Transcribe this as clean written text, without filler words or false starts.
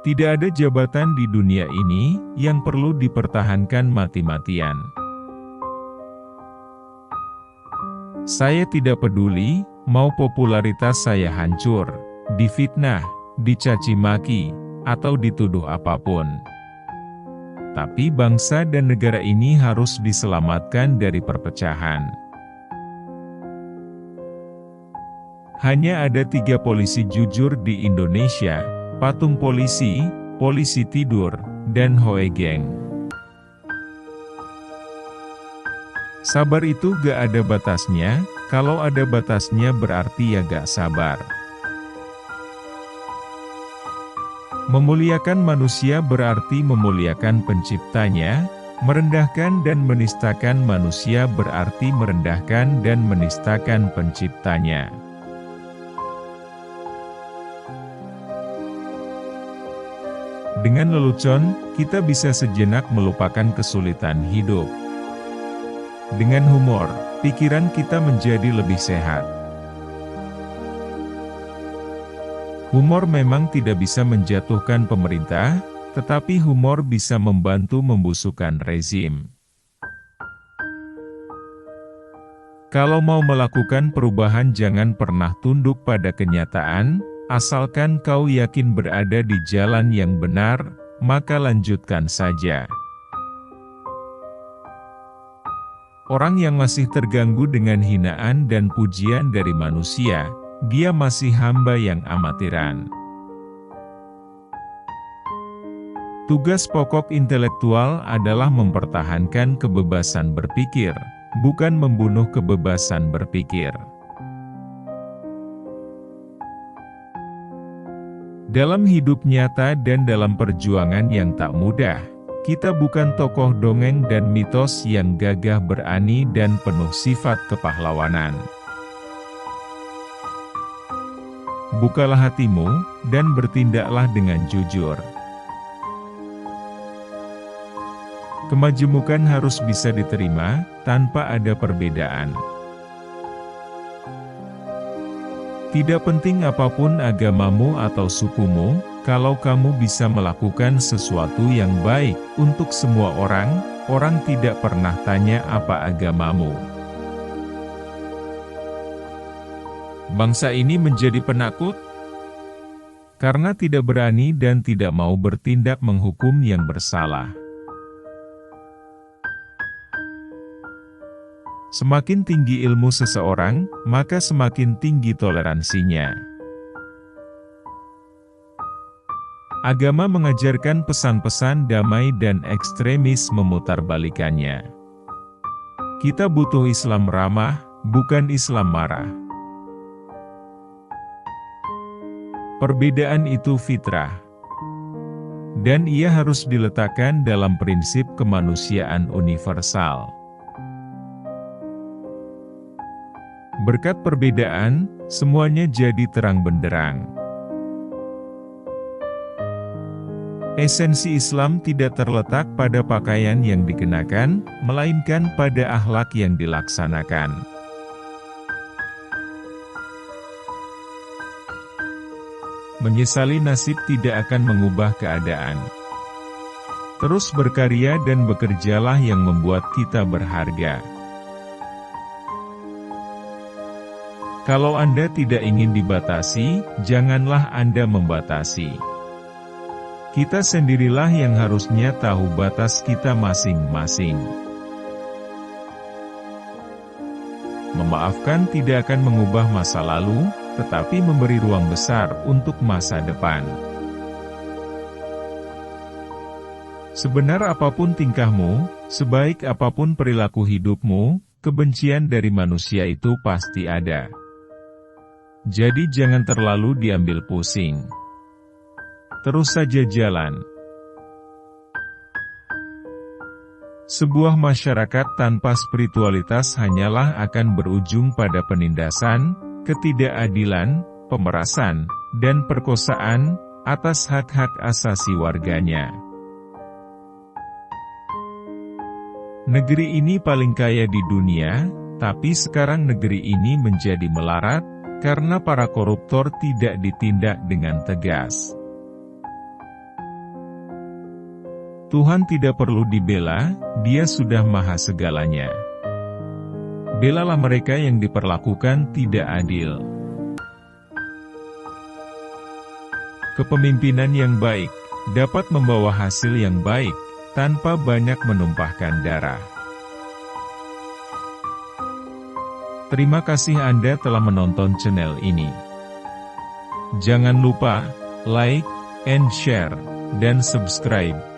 Tidak ada jabatan di dunia ini yang perlu dipertahankan mati-matian. Saya tidak peduli, mau popularitas saya hancur, difitnah, dicaci maki, atau dituduh apapun. Tapi bangsa dan negara ini harus diselamatkan dari perpecahan. Hanya ada 3 polisi jujur di Indonesia, patung polisi, polisi tidur, dan Hoe Geng. Sabar itu gak ada batasnya, kalau ada batasnya berarti ya gak sabar. Memuliakan manusia berarti memuliakan penciptanya, merendahkan dan menistakan manusia berarti merendahkan dan menistakan penciptanya. Dengan lelucon, kita bisa sejenak melupakan kesulitan hidup. Dengan humor, pikiran kita menjadi lebih sehat. Humor memang tidak bisa menjatuhkan pemerintah, tetapi humor bisa membantu membusukkan rezim. Kalau mau melakukan perubahan jangan pernah tunduk pada kenyataan, asalkan kau yakin berada di jalan yang benar, maka lanjutkan saja. Orang yang masih terganggu dengan hinaan dan pujian dari manusia, dia masih hamba yang amatiran. Tugas pokok intelektual adalah mempertahankan kebebasan berpikir, bukan membunuh kebebasan berpikir. Dalam hidup nyata dan dalam perjuangan yang tak mudah, kita bukan tokoh dongeng dan mitos yang gagah berani dan penuh sifat kepahlawanan. Bukalah hatimu, dan bertindaklah dengan jujur. Kemajemukan harus bisa diterima, tanpa ada perbedaan. Tidak penting apapun agamamu atau sukumu, kalau kamu bisa melakukan sesuatu yang baik untuk semua orang, orang tidak pernah tanya apa agamamu. Bangsa ini menjadi penakut karena tidak berani dan tidak mau bertindak menghukum yang bersalah. Semakin tinggi ilmu seseorang, maka semakin tinggi toleransinya. Agama mengajarkan pesan-pesan damai dan ekstremis memutarbalikannya. Kita butuh Islam ramah, bukan Islam marah. Perbedaan itu fitrah, dan ia harus diletakkan dalam prinsip kemanusiaan universal. Berkat perbedaan, semuanya jadi terang benderang. Esensi Islam tidak terletak pada pakaian yang dikenakan, melainkan pada akhlak yang dilaksanakan. Menyesali nasib tidak akan mengubah keadaan. Terus berkarya dan bekerjalah yang membuat kita berharga. Kalau Anda tidak ingin dibatasi, janganlah Anda membatasi. Kita sendirilah yang harusnya tahu batas kita masing-masing. Memaafkan tidak akan mengubah masa lalu, tetapi memberi ruang besar untuk masa depan. Sebenar apapun tingkahmu, sebaik apapun perilaku hidupmu, kebencian dari manusia itu pasti ada. Jadi jangan terlalu diambil pusing. Terus saja jalan. Sebuah masyarakat tanpa spiritualitas hanyalah akan berujung pada penindasan, ketidakadilan, pemerasan, dan perkosaan atas hak-hak asasi warganya. Negeri ini paling kaya di dunia, tapi sekarang negeri ini menjadi melarat, karena para koruptor tidak ditindak dengan tegas. Tuhan tidak perlu dibela, Dia sudah maha segalanya. Belalah mereka yang diperlakukan tidak adil. Kepemimpinan yang baik dapat membawa hasil yang baik tanpa banyak menumpahkan darah. Terima kasih Anda telah menonton channel ini. Jangan lupa like and share dan subscribe